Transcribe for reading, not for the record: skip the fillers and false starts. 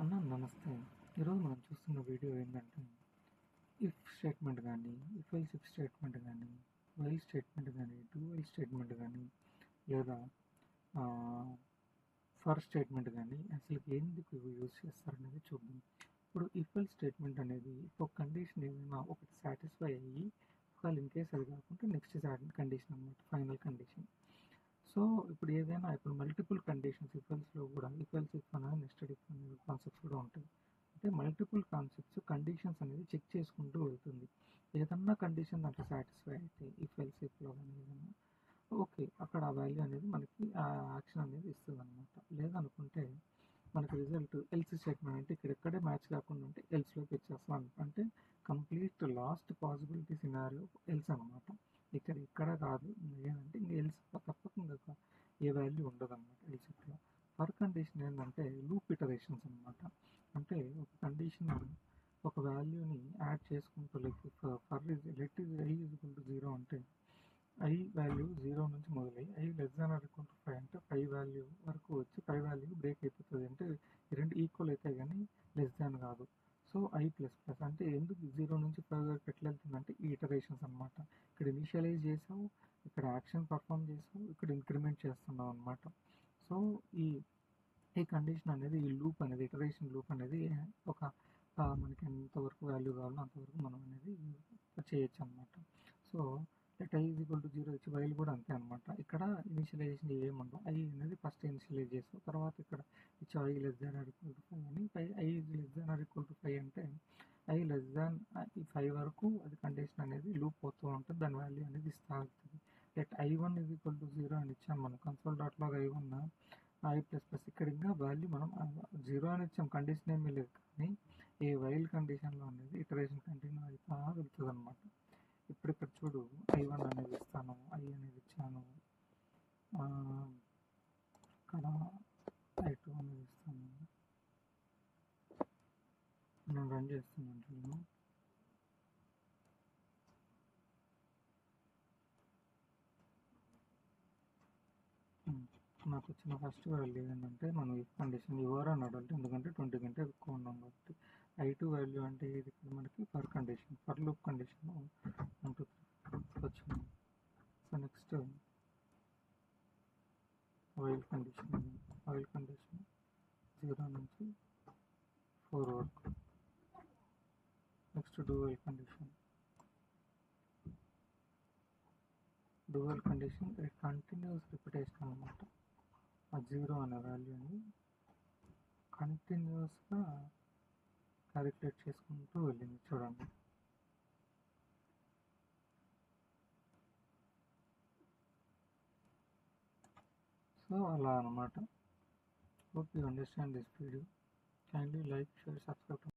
అన్న నమస్తే. ఈరోజు మనం చూస్తున్న వీడియో ఏంటంటే, ఇఫ్ స్టేట్మెంట్ కానీ, ఇఫ్ ఎల్స్ ఇఫ్ స్టేట్మెంట్ కానీ, వైల్ స్టేట్మెంట్ కానీ, డూ వైల్ స్టేట్మెంట్ కానీ, లేదా ఫర్ స్టేట్మెంట్ కానీ అసలు ఎందుకు యూజ్ చేస్తారనేది చూద్దాం. ఇప్పుడు ఇఫ్ ఎల్స్ స్టేట్మెంట్ అనేది ఒక కండిషన్ ఏదైనా ఒకటి సాటిస్ఫై అయ్యి, ఒకవేళ ఇన్ కేస్ అది కాకుండా నెక్స్ట్ కండిషన్ అనమాట, ఫైనల్ కండిషన్. సో ఇప్పుడు ఏదైనా ఇప్పుడు మల్టిపుల్ కండిషన్స్ ఇఫ్ ఎల్స్లో కూడా ఇఫ్ ఎల్స్ ఇఫ్ అనేది నెస్టెడ్ ఇఫ్ అనే కాన్సెప్ట్స్ కూడా ఉంటాయి. అంటే మల్టిపుల్ కాన్సెప్ట్స్ కండిషన్స్ అనేది చెక్ చేసుకుంటూ వెళ్తుంది. ఏదన్నా కండిషన్ దాంట్లో సాటిస్ఫై అయితే ఇఫ్ ఎల్స్ ఇఫ్లో కానీ ఏదన్నా ఓకే అక్కడ ఆ వాల్యూ అనేది మనకి ఆ యాక్షన్ అనేది ఇస్తుంది అనమాట. లేదనుకుంటే మనకి రిజల్ట్ ఎల్స్ స్టేట్మెంట్ అంటే ఇక్కడే మ్యాచ్ కాకుండా ఉంటే ఎల్స్లోకి వచ్చేస్తాం. అంటే complete last possibility scenario else అనమాట. ఇక్కడ కాదు ఏంటంటే ఇంక ఎల్స్ తప్పకుండా ఏ వాల్యూ ఉండదు అనమాట ఎల్స్లో. ఫర్ కండిషన్ ఏంటంటే లూప్ ఇటరేషన్స్ అనమాట. అంటే ఒక కండిషన్ ఒక వాల్యూని యాడ్ చేసుకుంటూ like for let I equal to 0 అంటే ఐ వాల్యూ 0 నుంచి మొదలై I less than or equal to 5 అంటే 5 వాల్యూ వరకు వచ్చి 5 వాల్యూ బ్రేక్ అయిపోతుంది. అంటే ఈ రెండు ఈక్వల్ అయితే కానీ లెస్ దాన్ కాదు. సో ఐ ప్లస్ ప్లస్ అంటే ఎందుకు 0 నుంచి 5 వరకు ఎట్లా వెళ్తుందంటే ఈ ఇటరేషన్స్ అనమాట. ఇక్కడ ఇనిషియలైజ్ చేసావు, ఇక్కడ యాక్షన్ పర్ఫామ్ చేసావు, ఇక్కడ ఇంక్రిమెంట్ చేస్తున్నావు అనమాట. సో ఈ కండిషన్ అనేది ఈ లూప్ అనేది ఇటరేషన్ లూప్ అనేది ఒక మనకి ఎంతవరకు వాల్యూ కావాలో అంతవరకు మనం అనేది చేయొచ్చు అనమాట. So let I equal to 0 ఇచ్చి వైల్ కూడా అంతే అనమాట. ఇక్కడ ఇనిషియలైజేషన్ ఏముండవు, ఐ అనేది ఫస్ట్ ఇనిషియలైజ్ చేస్తాం, తర్వాత ఇక్కడ ఇచ్చి I less than or equal to 5 అని I less than or equal to 5 అంటే ఐ లెస్ దాన్ 5 వరకు అది కండిషన్ అనేది లూప్ పోతూ ఉంటుంది, దాని వాల్యూ అనేది ఇస్తూ ఉంటుంది. Let I1 is equal to 0 అని ఇచ్చాం మనం కన్సోల్ డాట్లో I1 ఐ ప్లస్ ప్లస్ ఇక్కడ ఇంకా వాల్యూ మనం 0 అని ఇచ్చాం, కండిషన్ ఏమీ లేదు. కానీ ఈ వైల్ కండిషన్లో అనేది ఇటరేషన్ కంటిన్యూ అవుతా వెళ్తుంది అనమాట. ఇప్పుడు ఇక్కడ చూడు I1 అనేది ఇస్తాను, ఐ అనేది ఇచ్చాను, ఇక్కడ I2 అనేది ఇస్తాను. నేను రన్ చేస్తున్నాను చూడు. నాకు వచ్చిన ఫస్ట్ వాల్యూ ఏంటంటే మనం ఇఫ్ కండిషన్ ఎవరు అని అడగండి, ఎందుకంటే 20 కంటే ఎక్కువ ఉన్నాం కాబట్టి. I2 వాల్యూ అంటే ఇది మనకి for condition, for loop condition 1 2 3 వచ్చింది. సో నెక్స్ట్ వైల్ కండిషన్ 0 నుంచి 4 వరకు. నెక్స్ట్ డూవల్ కండిషన్ కంటిన్యూస్ రిపిటేషన్ అనమాట. ఆ 0 అనే వాల్యూని కంటిన్యూస్గా క్యాలిక్యులేట్ చేసుకుంటూ వెళ్ళింది చూడండి. సో అలా అనమాట. Hope you understand this video. Kindly like, share, subscribe.